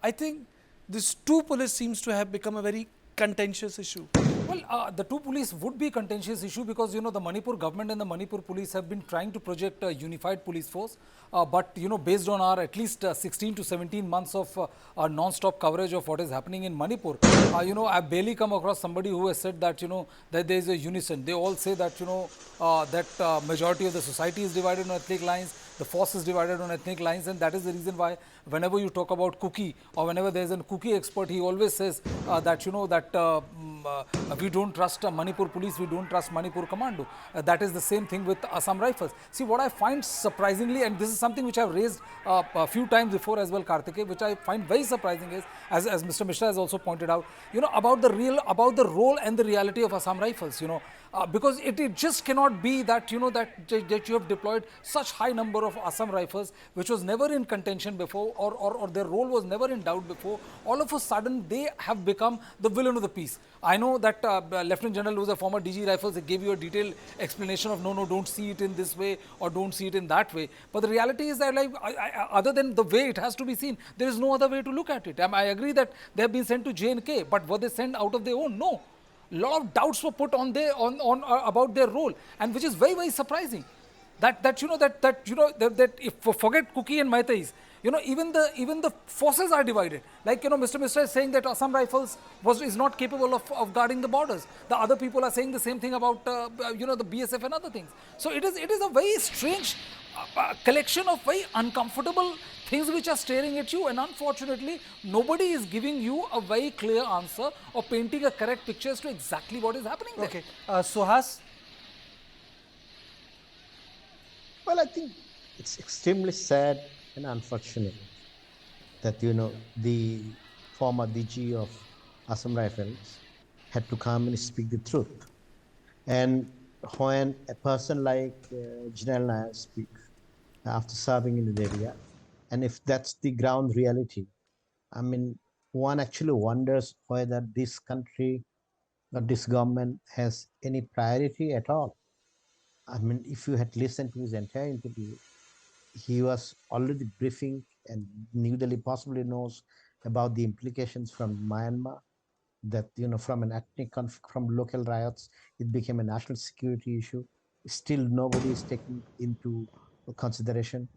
I think this two police seems to have become a very contentious issue. Well, the two police would be contentious issue because the Manipur government and the Manipur police have been trying to project a unified police force, but based on our at least 16 to 17 months of non-stop coverage of what is happening in Manipur, I've barely come across somebody who has said that that there is a unison. They all say that that majority of the society is divided on ethnic lines, the force is divided on ethnic lines, and that is the reason why whenever you talk about cookie or whenever there is a cookie expert, he always says that we don't trust Manipur police, we don't trust Manipur commando. That is the same thing with Assam Rifles. See, what I find surprisingly, and this is something which I've raised a few times before as well, Karthike, which I find very surprising is, as Mr. Mishra has also pointed out, about the role and the reality of Assam Rifles. Because it just cannot be that that you have deployed such high number of Assam Rifles, which was never in contention before, or their role was never in doubt before. All of a sudden, they have become the villain of the piece. I know that Lieutenant General, who was a former DG Rifles, they gave you a detailed explanation of no, don't see it in this way or don't see it in that way. But the reality is that, like, other than the way it has to be seen, there is no other way to look at it. I agree that they have been sent to JNK, but were they sent out of their own? No. A lot of doubts were put on about their role, and which is very, very surprising. That if forget Cookie and Maitais, even the forces are divided. Like Mr. Mishra is saying that Assam Rifles is not capable of guarding the borders. The other people are saying the same thing about the BSF and other things. So it is a very strange collection of very uncomfortable things which are staring at you, and unfortunately nobody is giving you a very clear answer or painting a correct picture as to exactly what is happening there. Okay, Suhas. Well, I think it's extremely sad and unfortunate that the former DG of Assam Rifles had to come and speak the truth. And when a person like Gen Nair speaks after serving in the area, and if that's the ground reality, I mean, one actually wonders whether this country or this government has any priority at all. I mean, if you had listened to his entire interview, he was already briefing, and New Delhi possibly knows about the implications from Myanmar, that from an ethnic conflict, from local riots, it became a national security issue. Still nobody is taking into consideration,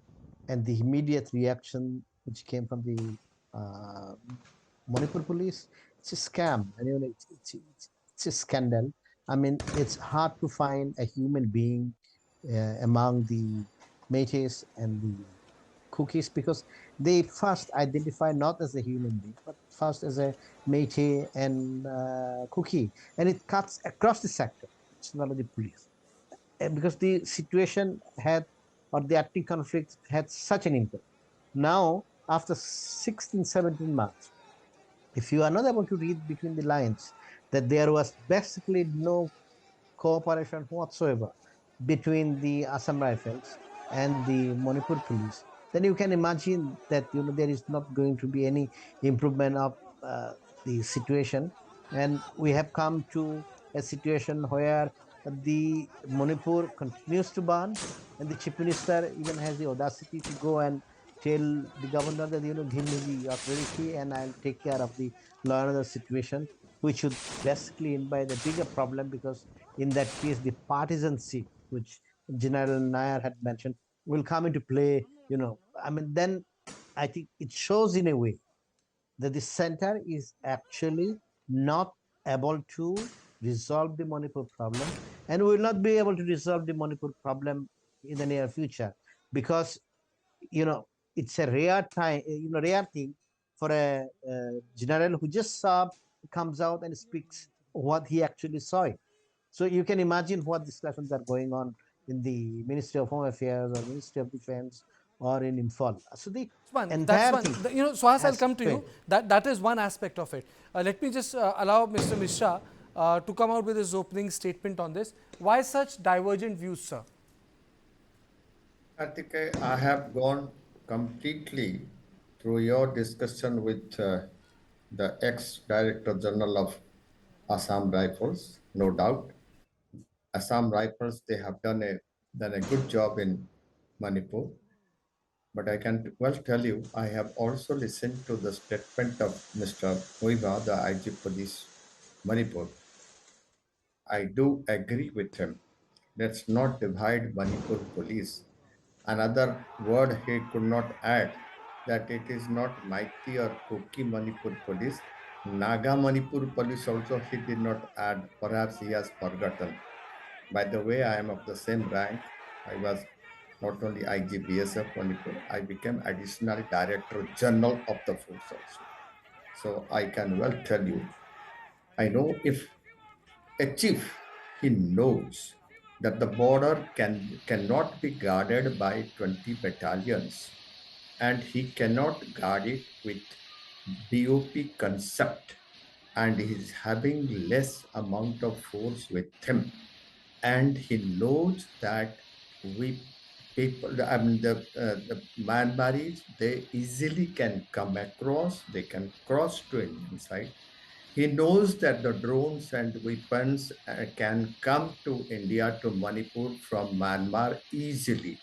and the immediate reaction which came from the Manipur police, it's a scam, and it's a scandal. I mean, it's hard to find a human being among the Métis and the Cookies, because they first identify not as a human being, but first as a Métis and Cookie, and it cuts across the sector. It's not only police, and because the situation had, or the ethnic conflict had such an impact. Now, after 16, 17 months, if you are not able to read between the lines that there was basically no cooperation whatsoever between the Assam Rifles and the Manipur Police, then you can imagine that there is not going to be any improvement of the situation, and we have come to a situation where the Manipur continues to burn, and the chief minister even has the audacity to go and tell the governor that give me the authority and I'll take care of the law and order situation, which would basically invite a bigger problem, because in that case the partisanship which General Nair had mentioned will come into play. I mean, then I think it shows in a way that the center is actually not able to resolve the Manipur problem, and will not be able to resolve the Manipur problem in the near future, because it's a rare time, rare thing for a general who just saw comes out and speaks what he actually saw it. So you can imagine what discussions are going on in the Ministry of Home Affairs or Ministry of Defense or in Imphal. So the That's entire one. thing Suhas, I'll has come to you. failed. That is one aspect of it. Let me just allow Mr. Mishra to come out with his opening statement on this. Why such divergent views, sir? Karthike, I have gone completely through your discussion with the ex-Director General of Assam Rifles, no doubt. Assam Rifles, they have done a good job in Manipur. But I can well tell you, I have also listened to the statement of Mr. Muiba, the IG Police Manipur. I do agree with him. Let's not divide Manipur Police. Another word he could not add, that it is not mighty or Kuki Manipur Police. Naga Manipur Police also he did not add. Perhaps he has forgotten. By the way, I am of the same rank. I was not only IGBSF Manipur, I became additional Director General of the force also. So I can well tell you, I know if a chief, he knows that the border cannot be guarded by 20 battalions, and he cannot guard it with BOP concept, and he's having less amount of force with him, and he knows that we people, I mean the Myanmaris, they easily can come across, they can cross to Indian side. He knows that the drones and weapons can come to India, to Manipur from Myanmar easily.